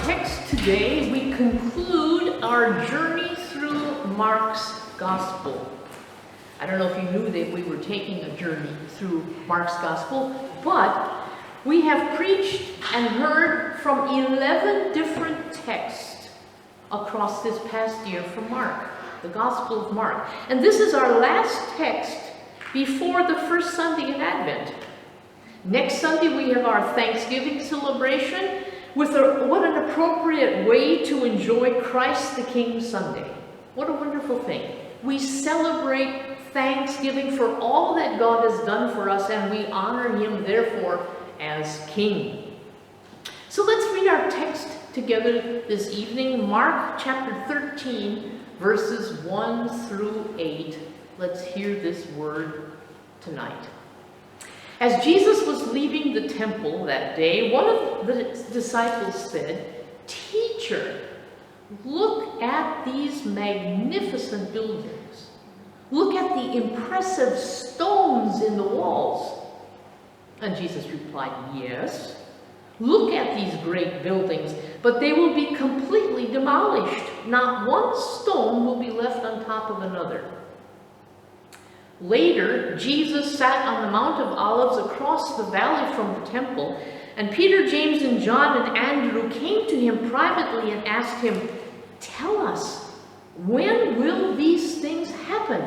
text today, we conclude our journey through Mark's Gospel. I don't know if you knew that we were taking a journey through Mark's Gospel, but we have preached and heard from 11 different texts across this past year from Mark, the Gospel of Mark. And this is our last text before the first Sunday in Advent. Next Sunday we have our Thanksgiving celebration with what an appropriate way to enjoy Christ the King Sunday. What a wonderful thing. We celebrate Thanksgiving for all that God has done for us, and we honor him therefore as King. So let's read our text together this evening, Mark chapter 13, verses 1 through 8. Let's hear this word tonight. As Jesus was leaving the temple that day, one of the disciples said, "Teacher, look at these magnificent buildings. Look at the impressive stones in the walls." And Jesus replied, "Yes, look at these great buildings, but they will be completely demolished. Not one stone will be left on top of another." Later, Jesus sat on the Mount of Olives across the valley from the temple, and Peter, James, and John, and Andrew came to him privately and asked him, "Tell us, when will these things happen?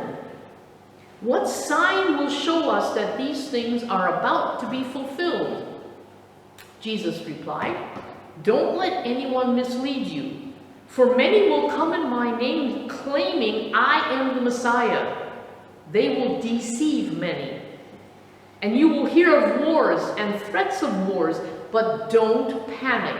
What sign will show us that these things are about to be fulfilled?" Jesus replied, "Don't let anyone mislead you, for many will come in my name claiming I am the Messiah. They will deceive many. And you will hear of wars and threats of wars, but don't panic.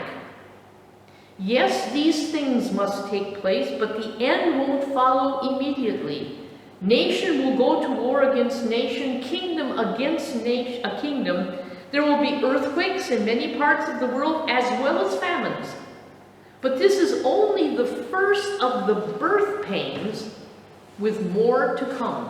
Yes, these things must take place, but the end won't follow immediately. Nation will go to war against nation, kingdom against a kingdom. There will be earthquakes in many parts of the world as well as famines. But this is only the first of the birth pains, with more to come."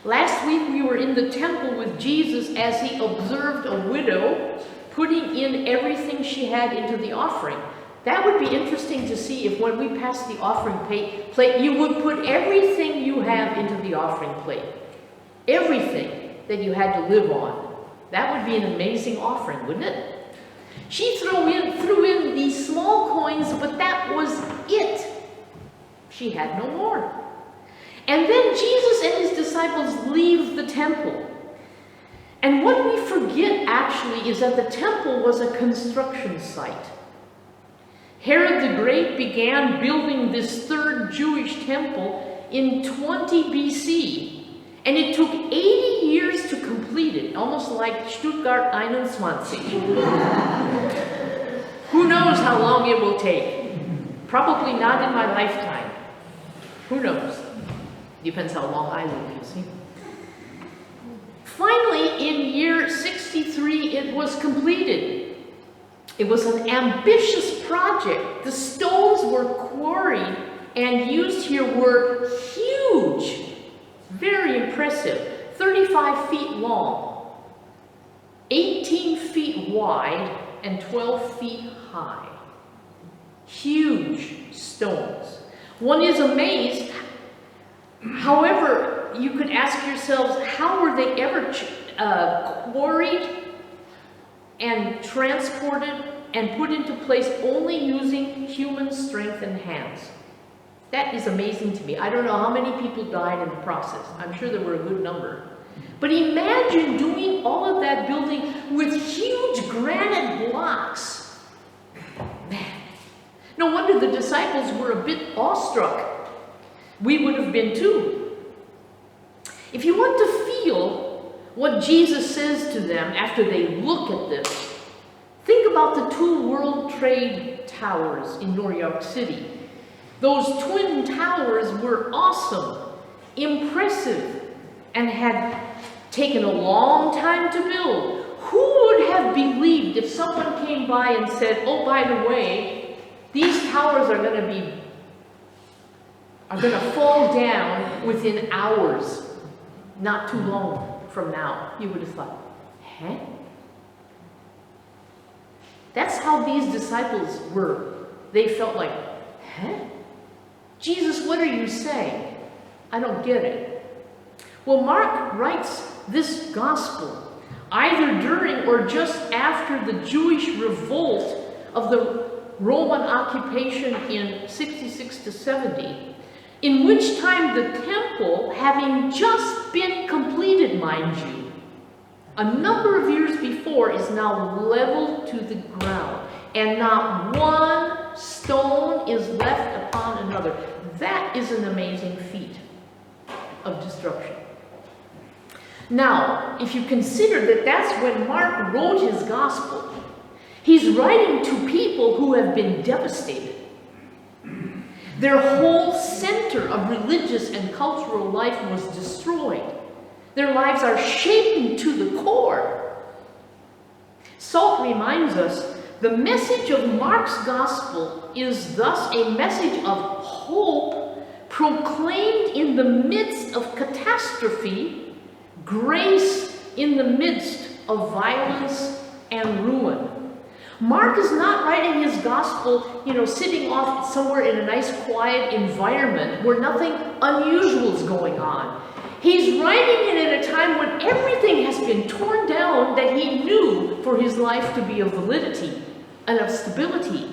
Last week we were in the temple with Jesus as he observed a widow putting in everything she had into the offering. That would be interesting to see if when we pass the offering plate, you would put everything you have into the offering plate. Everything that you had to live on. That would be an amazing offering, wouldn't it? She threw in these small coins, but that was it. She had no more. And then Jesus and his disciples leave the temple. And what we forget actually is that the temple was a construction site. Herod the Great began building this third Jewish temple in 20 BC. And it took 80 years to complete it, almost like Stuttgart 21. Who knows how long it will take? Probably not in my lifetime. Who knows? Depends how long I live, you see. Finally, in year 63, it was completed. It was an ambitious project. The stones were quarried and used here were huge, very impressive, 35 feet long, 18 feet wide, and 12 feet high. Huge stones. One is amazed. However, you could ask yourselves, how were they ever quarried and transported and put into place only using human strength and hands? That is amazing to me. I don't know how many people died in the process. I'm sure there were a good number. But imagine doing all of that building with huge granite blocks. Man, no wonder the disciples were a bit awestruck. We would have been too. If you want to feel what Jesus says to them after they look at this, think about the 2 World Trade Towers in New York City. Those twin towers were awesome, impressive, and had taken a long time to build. Who would have believed if someone came by and said, "Oh, by the way, these towers are going to fall down within hours, not too long from now"? You would have thought, "Huh?" That's how these disciples were. They felt like, huh? Jesus, what are you saying? I don't get it. Well, Mark writes this gospel either during or just after the Jewish revolt of the Roman occupation in 66 to 70, in which time the temple, having just been completed, mind you, a number of years before, is now leveled to the ground, and not one stone is left upon another. That is an amazing feat of destruction. Now, if you consider that that's when Mark wrote his gospel, he's writing to people who have been devastated. Their whole center of religious and cultural life was destroyed. Their lives are shaken to the core. Salt reminds us the message of Mark's gospel is thus a message of hope proclaimed in the midst of catastrophe, grace in the midst of violence and ruin. Mark is not writing his gospel, sitting off somewhere in a nice quiet environment where nothing unusual is going on. He's writing it in a time when everything has been torn down that he knew for his life to be of validity and of stability.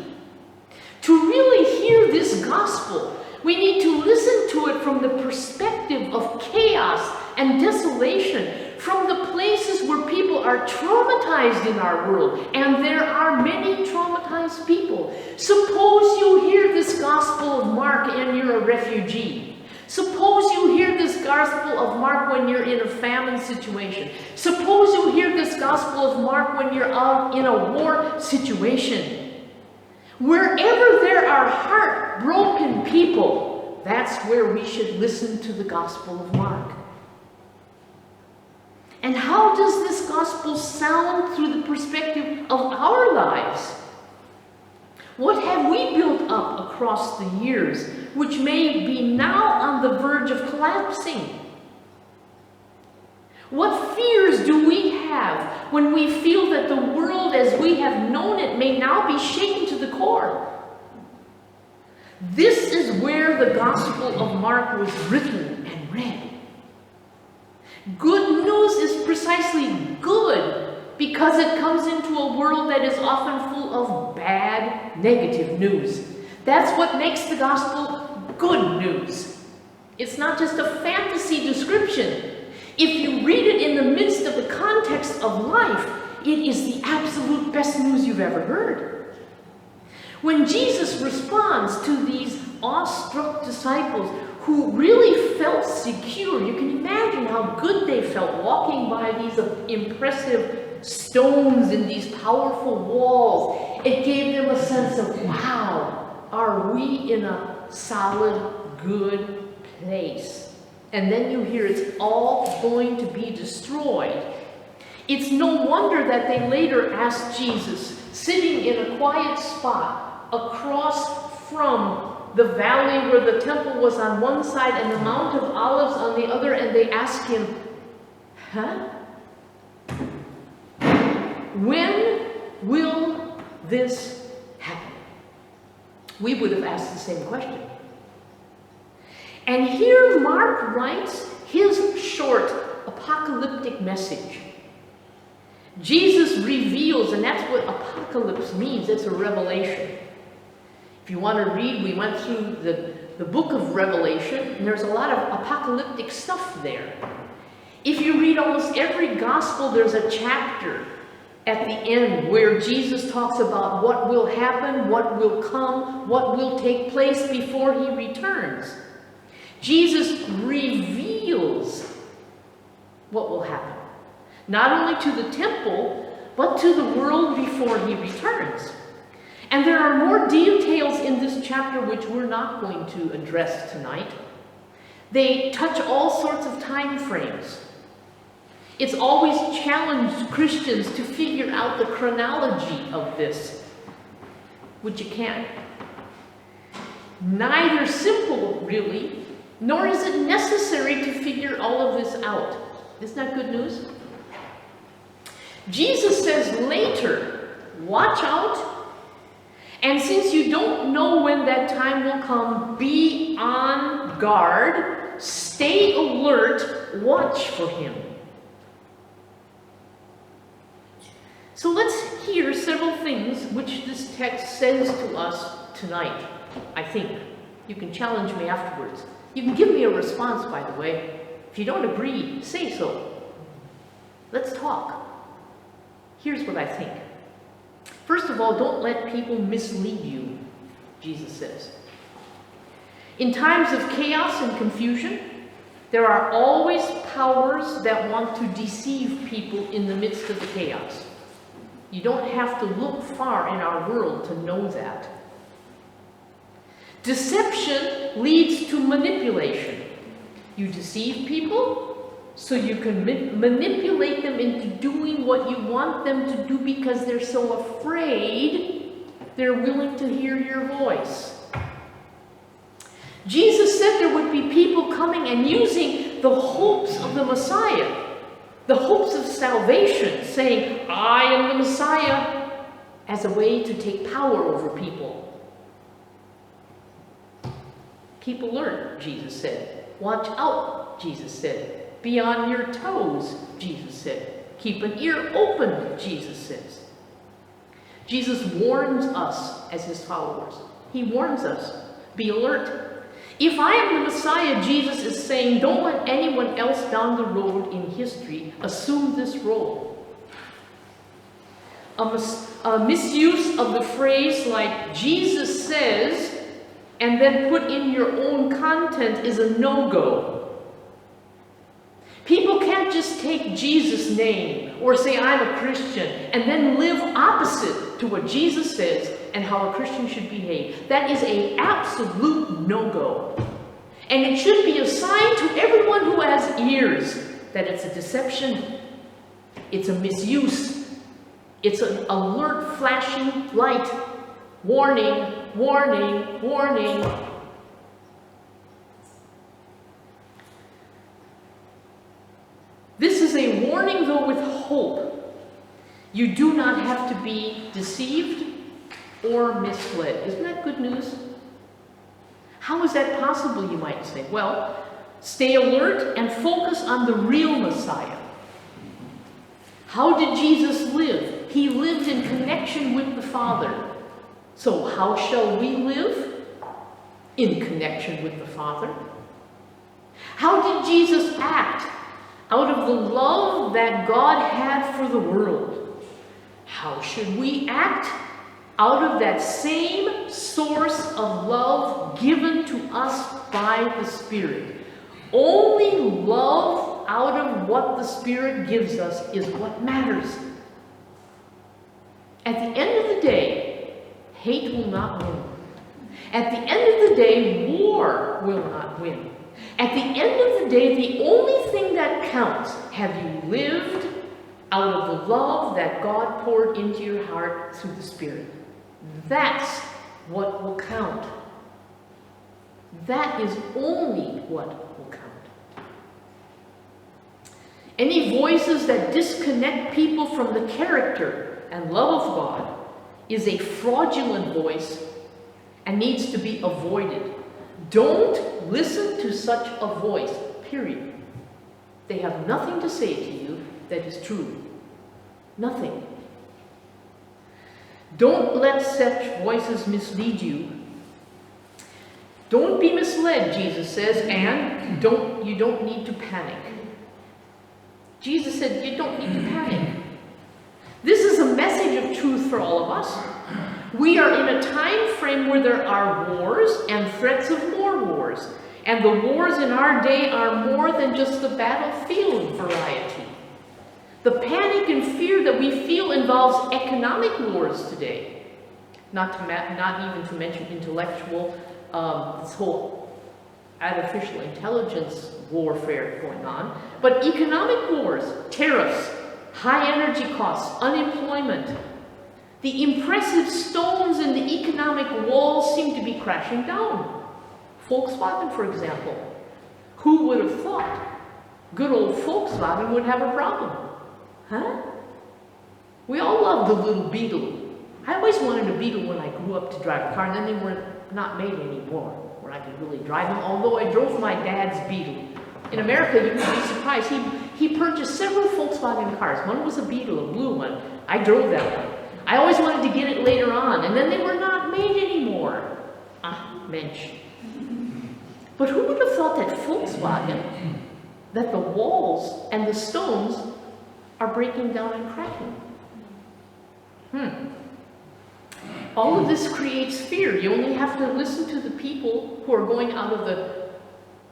To really hear this gospel, we need to listen to it from the perspective of chaos and desolation, from the places where people are traumatized in our world, and there are many traumatized people. Suppose you hear this gospel of Mark and you're a refugee. Suppose you hear this gospel of Mark when you're in a famine situation. Suppose you hear this gospel of Mark when you're out in a war situation. Wherever there are heartbroken people, that's where we should listen to the gospel of Mark. And how does this gospel sound through the perspective of our lives? What have we built up across the years, which may be now on the verge of collapsing? What fears do we have when we feel that the world as we have known it may now be shaken to the core? This is where the Gospel of Mark was written and read. Good news is precisely good because it comes into a world that is often full of bad, negative news. That's what makes the gospel good news. It's not just a fantasy description. If you read it in the midst of the context of life, it is the absolute best news you've ever heard. When Jesus responds to these awestruck disciples who really felt secure, you can imagine how good they felt walking by these impressive stones and these powerful walls. It gave them a sense of, wow, are we in a solid, good place? And then you hear it's all going to be destroyed. It's no wonder that they later asked Jesus, sitting in a quiet spot across from the valley where the temple was on one side and the Mount of Olives on the other, and they asked him, when will this happen? We would have asked the same question. And here Mark writes his short apocalyptic message. Jesus reveals, and that's what apocalypse means, it's a revelation. If you want to read, we went through the book of Revelation, and there's a lot of apocalyptic stuff there. If you read almost every gospel, there's a chapter at the end where Jesus talks about what will happen, what will come, what will take place before he returns. Jesus reveals what will happen, not only to the temple, but to the world before he returns. And there are more details in this chapter which we're not going to address tonight. They touch all sorts of time frames. It's always challenged Christians to figure out the chronology of this, which you can't. Neither simple, really, nor is it necessary to figure all of this out. Isn't that good news? Jesus says later, watch out, And since you don't know when that time will come, be on guard, stay alert, watch for him. So let's hear several things which this text says to us tonight, I think. You can challenge me afterwards. You can give me a response, by the way. If you don't agree, say so. Let's talk. Here's what I think. First of all, don't let people mislead you, Jesus says. In times of chaos and confusion, there are always powers that want to deceive people in the midst of the chaos. You don't have to look far in our world to know that. Deception leads to manipulation. You deceive people so you can manipulate them into doing what you want them to do because they're so afraid they're willing to hear your voice. Jesus said there would be people coming and using the hopes of the Messiah, the hopes of salvation, saying, I am the Messiah, as a way to take power over people. Keep alert, Jesus said. Watch out, Jesus said. Be on your toes, Jesus said. Keep an ear open, Jesus says. Jesus warns us as his followers. He warns us, be alert. If I am the Messiah, Jesus is saying, don't let anyone else down the road in history assume this role. A misuse of the phrase like Jesus says, and then put in your own content is a no-go. People can't just take Jesus' name or say, I'm a Christian, and then live opposite to what Jesus says and how a Christian should behave. That is an absolute no-go. And it should be a sign to everyone who has ears that it's a deception, it's a misuse, it's an alert flashing light. Warning, warning, warning. This is a warning, though, with hope. You do not have to be deceived or misled. Isn't that good news? How is that possible, you might say? Well, stay alert and focus on the real Messiah. How did Jesus live? He lived in connection with the Father. So how shall we live? In connection with the Father. How did Jesus act? Out of the love that God had for the world. How should we act? Out of that same source of love given to us by the Spirit. Only love out of what the Spirit gives us is what matters. At the end of the day, hate will not win. At the end of the day, war will not win. At the end of the day, the only thing that counts, have you lived out of the love that God poured into your heart through the Spirit? That's what will count. That is only what will count. Any voices that disconnect people from the character and love of God is a fraudulent voice and needs to be avoided. Don't listen to such a voice, period. They have nothing to say to you that is true. Nothing. Don't let such voices mislead you. Don't be misled, Jesus says, and you don't need to panic. Jesus said you don't need to panic. This is a message of truth for all of us. We are in a time frame where there are wars and threats of more wars. And the wars in our day are more than just the battlefield variety. The panic and fear that we feel involves economic wars today. Not even to mention intellectual, this whole artificial intelligence warfare going on. But economic wars, tariffs, high energy costs, unemployment. The impressive stones in the economic walls seem to be crashing down. Volkswagen, for example. Who would have thought good old Volkswagen would have a problem? Huh? We all love the little beetle. I always wanted a Beetle when I grew up to drive a car, and then they were not made anymore, where I could really drive them, although I drove my dad's Beetle. In America, you would be surprised. He purchased several Volkswagen cars. One was a Beetle, a blue one. I drove that one. I always wanted to get it later on, and then they were not made anymore. Ah, Mensch. But who would have thought that Volkswagen, that the walls and the stones are breaking down and cracking? All of this creates fear. You only have to listen to the people who are going out of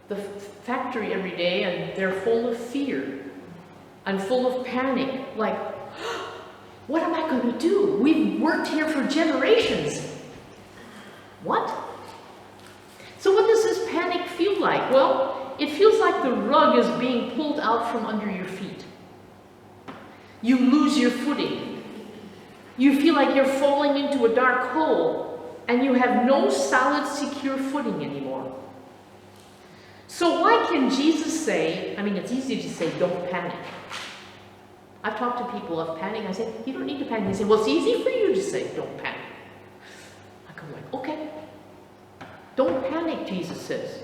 the factory every day, and they're full of fear and full of panic. Like, what am I going to do? We've worked here for generations. What? So what does this panic feel like? Well, it feels like the rug is being pulled out from under your feet. You lose your footing. You feel like you're falling into a dark hole, and you have no solid, secure footing anymore. So why can Jesus say, I mean, it's easy to say, don't panic. I've talked to people of panic. I say, you don't need to panic. They say, well, it's easy for you to say, don't panic. I go like, okay. Don't panic, Jesus says.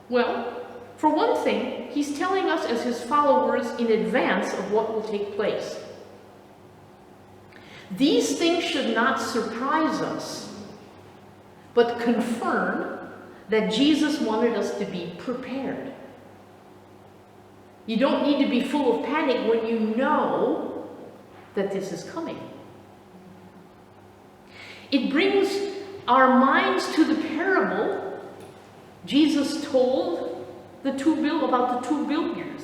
Well, for one thing, he's telling us as his followers in advance of what will take place. These things should not surprise us, but confirm that Jesus wanted us to be prepared. You don't need to be full of panic when you know that this is coming. It brings our minds to the parable Jesus told about the two builders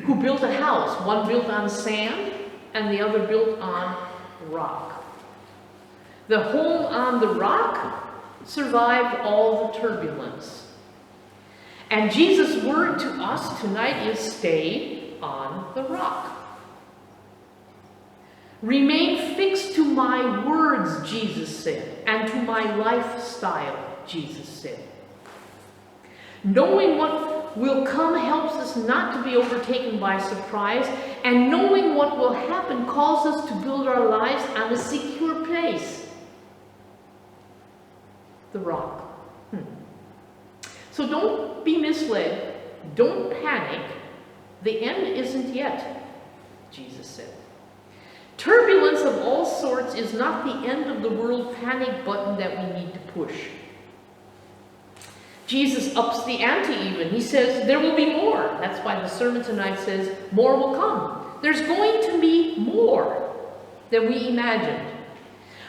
who built a house. One built on sand and the other built on rock. The home on the rock survived all the turbulence. And Jesus' word to us tonight is stay on the rock. Remain fixed to my words, Jesus said, and to my lifestyle, Jesus said. Knowing what will come helps us not to be overtaken by surprise, and knowing what will happen calls us to build our lives on a secure place. The rock. So don't be misled. Don't panic. The end isn't yet, Jesus said. Turbulence of all sorts is not the end of the world panic button that we need to push. Jesus ups the ante even. He says there will be more. That's why the sermon tonight says more will come. There's going to be more than we imagined.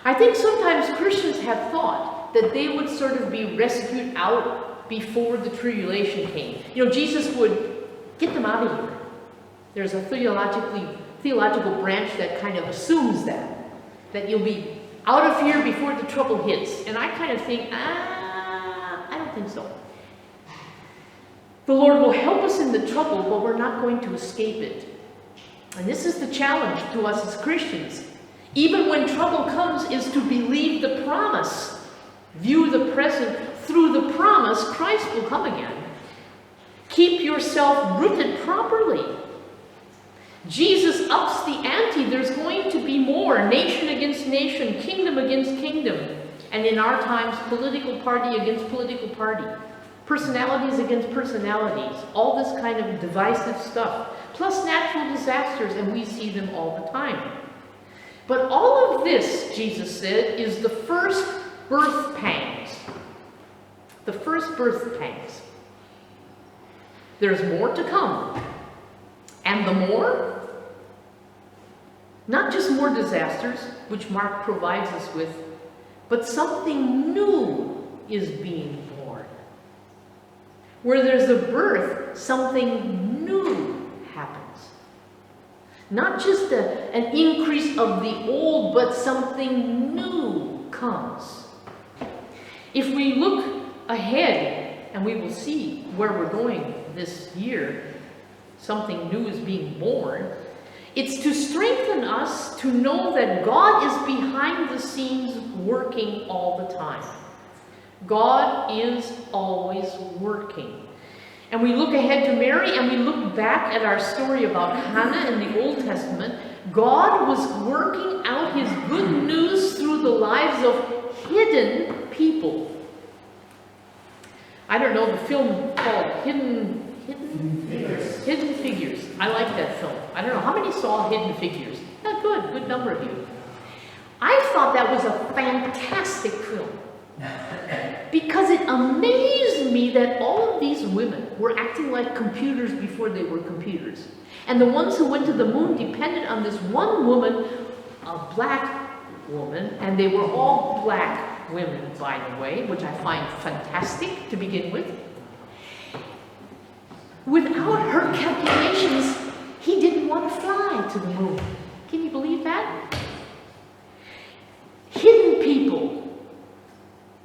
I think sometimes Christians have thought that they would sort of be rescued out before the tribulation came. You know, Jesus would get them out of here. There's a theological branch that kind of assumes that you'll be out of here before the trouble hits. And I kind of think, I don't think so. The Lord will help us in the trouble, but we're not going to escape it. And this is the challenge to us as Christians. Even when trouble comes, is to believe the promise. View the present through the promise Christ will come again. Keep yourself rooted properly. Jesus ups the ante. There's going to be more. Nation against nation, kingdom against kingdom. And in our times, political party against political party. Personalities against personalities. All this kind of divisive stuff. Plus natural disasters, and we see them all the time. But all of this, Jesus said, is the first birth pangs. The first birth pangs. There's more to come. And the more, not just more disasters, which Mark provides us with, but something new is being born. Where there's a birth, something new happens. Not just an increase of the old, but something new comes. If we look ahead, and we will see where we're going this year, something new is being born, it's to strengthen us to know that God is behind the scenes working all the time. God is always working. And we look ahead to Mary, and we look back at our story about Hannah in the Old Testament. God was working out his good news lives of hidden people. I don't know, the film called Hidden Figures. I like that film. I don't know, how many saw Hidden Figures? Yeah, good number of you. I thought that was a fantastic film. Because it amazed me that all of these women were acting like computers before they were computers. And the ones who went to the moon depended on this one woman, a black woman, and they were all black women, by the way, which I find fantastic to begin with. Without her calculations, he didn't want to fly to the moon. Can you believe that? Hidden people.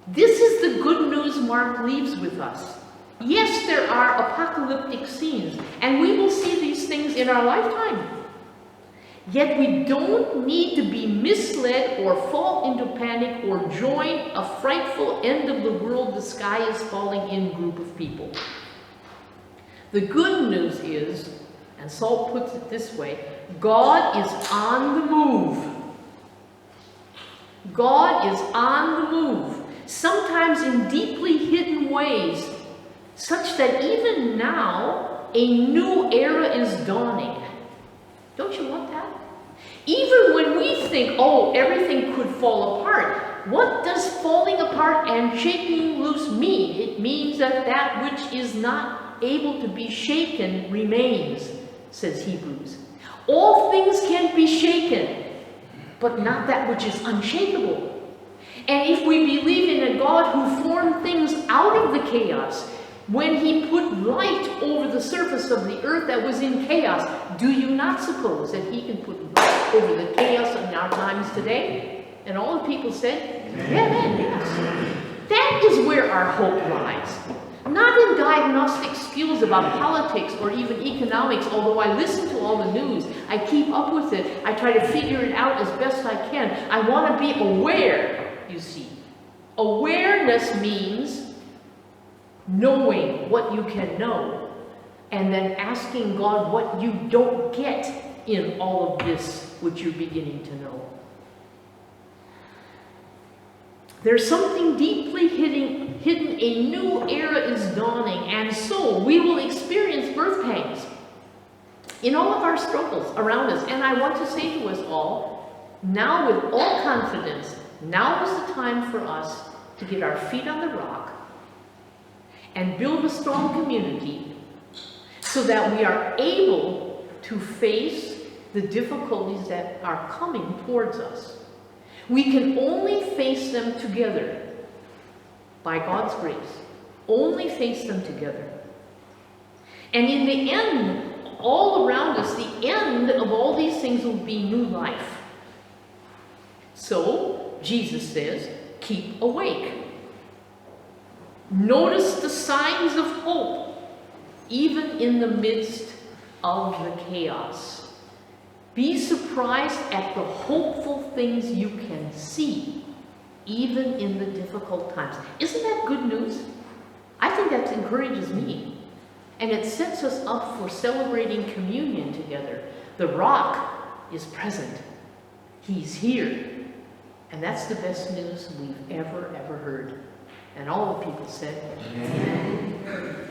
This is the good news Mark leaves with us. Yes, there are apocalyptic scenes, and we will see these things in our lifetime. Yet we don't need to be misled or fall into panic or join a frightful end of the world, the sky is falling in group of people. The good news is, and Saul puts it this way, God is on the move. God is on the move. Sometimes in deeply hidden ways, such that even now, a new era is dawning. Don't you want that? Even when we think, oh, everything could fall apart, what does falling apart and shaking loose mean? It means that that which is not able to be shaken remains, says Hebrews. All things can be shaken, but not that which is unshakable. And if we believe in a God who formed things out of the chaos, when he put light over the surface of the earth that was in chaos, do you not suppose that he can put light over the chaos in our times today? And all the people said, amen, yes. That is where our hope lies. Not in diagnostic skills about politics or even economics, although I listen to all the news. I keep up with it. I try to figure it out as best I can. I want to be aware, you see. Awareness means knowing what you can know, and then asking God what you don't get in all of this which you're beginning to know. There's something deeply hidden, a new era is dawning, and so we will experience birth pangs in all of our struggles around us. And I want to say to us all, now with all confidence, now is the time for us to get our feet on the rock and build a strong community so that we are able to face the difficulties that are coming towards us. We can only face them together by God's grace. Only face them together. And in the end, all around us, the end of all these things will be new life. So, Jesus says, keep awake. Notice the signs of hope, even in the midst of the chaos. Be surprised at the hopeful things you can see, even in the difficult times. Isn't that good news? I think that encourages me. And it sets us up for celebrating communion together. The rock is present. He's here. And that's the best news we've ever heard. And all the people said, Amen.